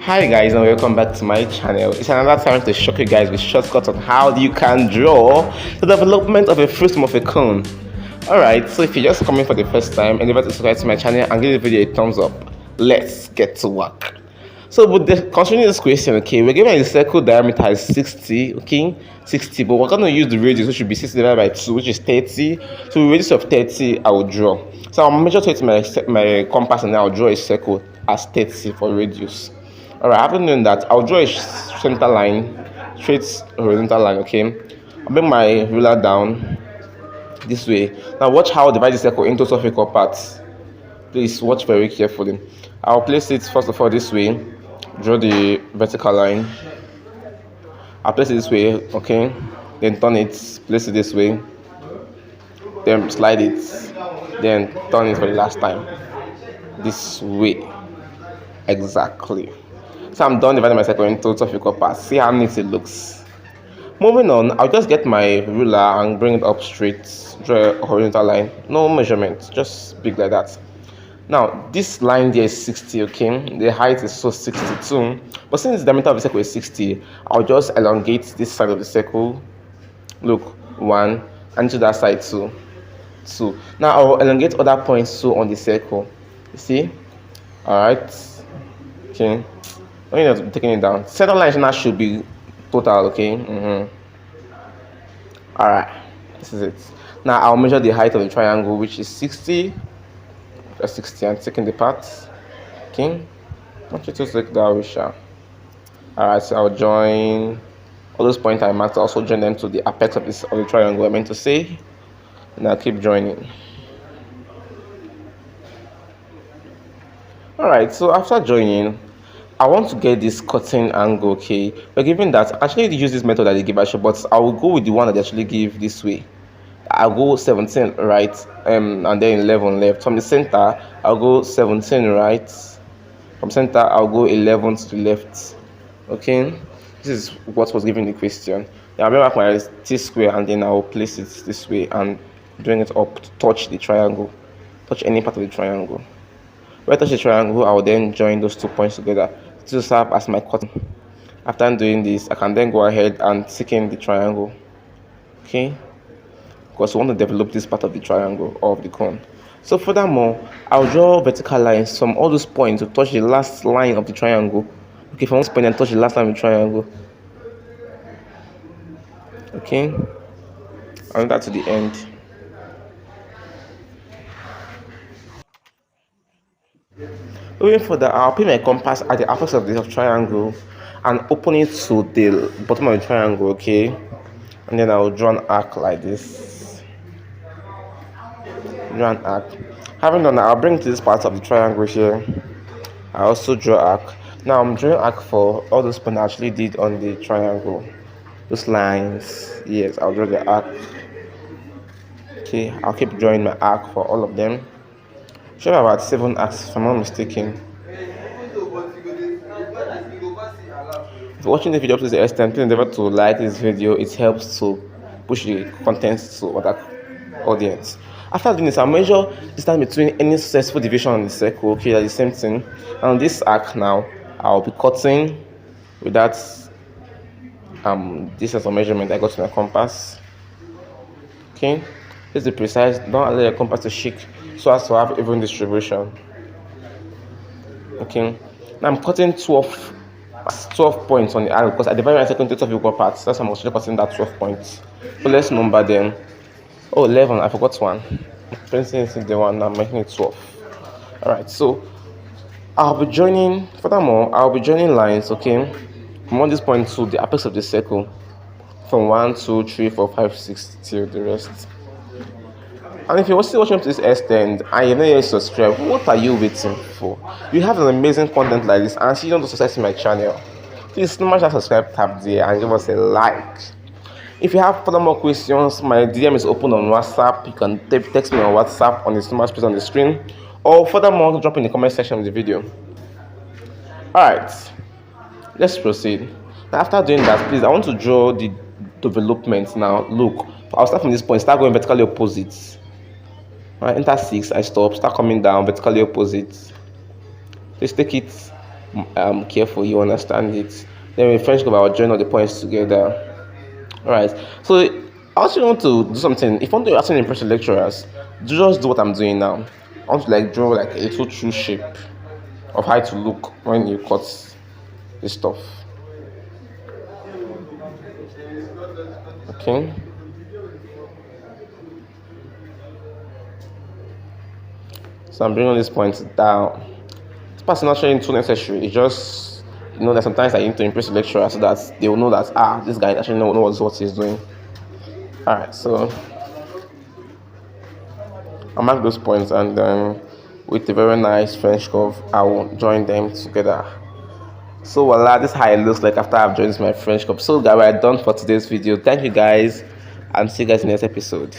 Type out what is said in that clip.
Hi guys and welcome back to my channel. It's another time to show you guys with shortcuts on how you can draw the development of a frustum of a cone. Alright, so if you're just coming for the first time, endeavor to subscribe to my channel and give the video a thumbs up. Let's get to work. So considering this question, okay, we're given a circle diameter is 60, okay, 60, but we're going to use the radius, which should be 60 divided by 2, which is 30. So with radius of 30, I will draw. So I'll measure to it my compass and I'll draw a circle as 30 for radius. Alright, having done that, I'll draw a center line, straight horizontal line, okay. I'll bring my ruler down this way. Now watch how I divide the circle into two equal parts. Please watch very carefully. I'll place it first of all this way, draw the vertical line. I'll place it this way, okay. Then turn it, place it this way. Then slide it, then turn it for the last time. This way. Exactly. So I'm done dividing my circle into two equal parts. See how neat it looks. Moving on, I'll just get my ruler and bring it up straight. Draw a horizontal line. No measurement, just big like that. Now, this line there is 60, okay? The height is so 62. But since the diameter of the circle is 60, I'll just elongate this side of the circle. Look, 1, and to that side 2. 2. Now, I'll elongate other points too on the circle. You see? Alright. Okay. When you're taking it down, center line now should be total, okay. All right, this is it. Now I'll measure the height of the triangle, which is 60. Just 60, and taking the parts. Okay, I want you to take that we shall. All right, so I'll join all those points I marked. Also join them to the apex of the triangle I meant to say, and I'll keep joining. All right, so after joining, I want to get this cutting angle, okay. We're given that actually use this method that they give actually, but I will go with the one that they actually give this way. I'll go 17 right, and then 11 left. From the center, I'll go 17 right. From center, I'll go 11 to the left. Okay, this is what was given in the question. I'll bring back my T-square and then I'll place it this way and bring it up to touch the triangle, touch any part of the triangle. When I touch the triangle, I will then join those 2 points together to serve as my cutting. After doing this, I can then go ahead and thicken the triangle. Okay? Because we want to develop this part of the triangle or of the cone. So furthermore, I'll draw vertical lines from all those points to touch the last line of the triangle. Okay, from this point and touch the last line of the triangle. Okay? And that to the end. Moving further, I'll put my compass at the apex of the triangle and open it to the bottom of the triangle, okay? And then I'll draw an arc like this. Draw an arc. Having done that, I'll bring to this part of the triangle here. I also draw arc. Now I'm drawing arc for all those points I actually did on the triangle. Those lines. Yes, I'll draw the arc. Okay, I'll keep drawing my arc for all of them. Should have about 7 arcs if I'm not mistaken. If you're watching the video up to the extent, please endeavor to like this video. It helps to push the content to other audience. After doing this, I'll measure distance between any successful division on the circle. Okay, that's the same thing. And on this arc now, I'll be cutting with that distance of measurement I got to my compass. Okay, this is the precise. Don't allow your compass to shake so as to have even distribution. Okay, now I'm cutting 12 points on the arc because I divided my circle into 12 equal parts. That's why I'm actually cutting that 12 points. So let's number them. Oh, 11, I forgot one. For instance, the one, I'm making it 12. Alright, so I'll be joining, furthermore, I'll be joining lines, okay, from all these points to the apex of the circle, from 1, 2, 3, 4, 5, 6 till the rest. And if you're still watching up to this extent and you're not yet subscribed, what are you waiting for? You have an amazing content like this and you don't subscribe to my channel. Please smash that subscribe tab there and give us a like. If you have further more questions, my DM is open on WhatsApp. You can text me on WhatsApp on the number space on the screen, or furthermore, drop in the comment section of the video. Alright, let's proceed. Now, after doing that, please, I want to draw the development now. Look, I'll start from this point, start going vertically opposite. Enter 6, I stop, start coming down vertically opposite. Please take it careful, you understand it. Then with French curve, I'll join all the points together. Alright, so I also want to do something. If you want to actually impress the lecturers, just do what I'm doing now. I want to like draw like a little true shape of how to look when you cut this stuff. Okay. So I'm bringing these points down. This part is not showing too necessary. It's just that sometimes I need to impress the lecturer so that they will know that this guy actually knows what he's doing. Alright, so I'll mark those points and then with a very nice French curve, I will join them together. So voila, this is how it looks like after I've joined my French curve. So guys, we're done for today's video. Thank you guys and see you guys in the next episode.